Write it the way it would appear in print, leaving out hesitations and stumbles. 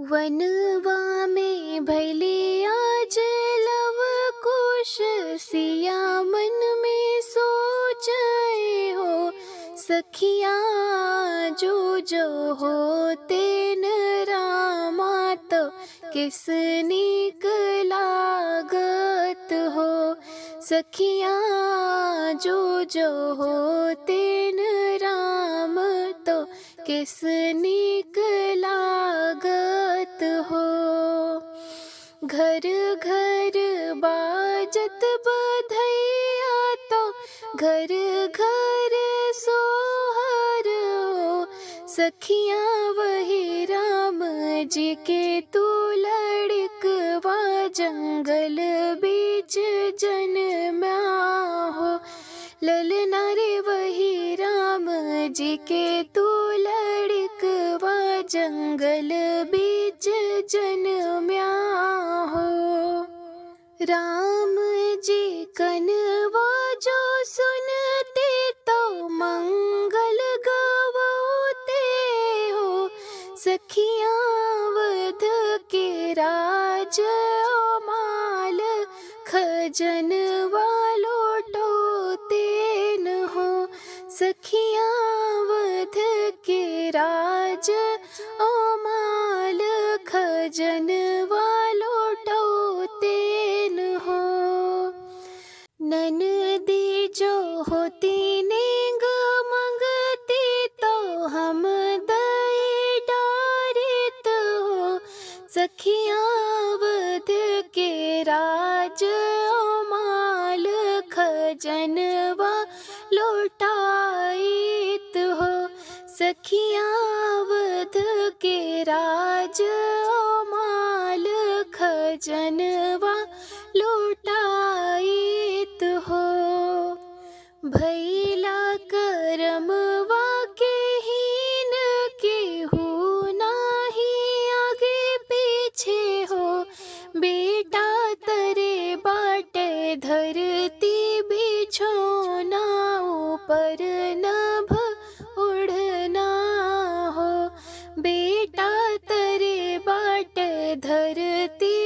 वनवा में भैले आज लव कुश, सिया मन में सोचे हो। सखिया जो जो होते न रामा, तो किस नीक लागत हो। सखिया जो जो होते न राम, तो किस नीक लागत हो। घर घर बाजत बधैया, तो घर घर सोहर हो। सखिया वही राम जी के तू लड़कवा, जंगल बीच जन्मा हो। ललना रे वही राम जी के तू लड़कवा, जंगल बीच जन्म्या हो। राम जी कनवा जो सुनते, तो मंगल गवाते हो। सखिया वध के राज माल, खजनवा लौटोते न हो। सखिया वध के राज माल, खजनवा लौटोते न हो। ननदी जो होती नेंग मंगती, तो हम दई डारित हो। सखिया वध के राज माल, खजनवा लौटाइत हो। सखिया वध के राज माल, खजनवा लौटाइत हो। भैला करमवा के हीन, केहू नाही आगे पीछे हो। बेटा तरे बाटे धरती बिछोना, ऊपर नभ उड़ना हो। बेटा तरे बाटे धरती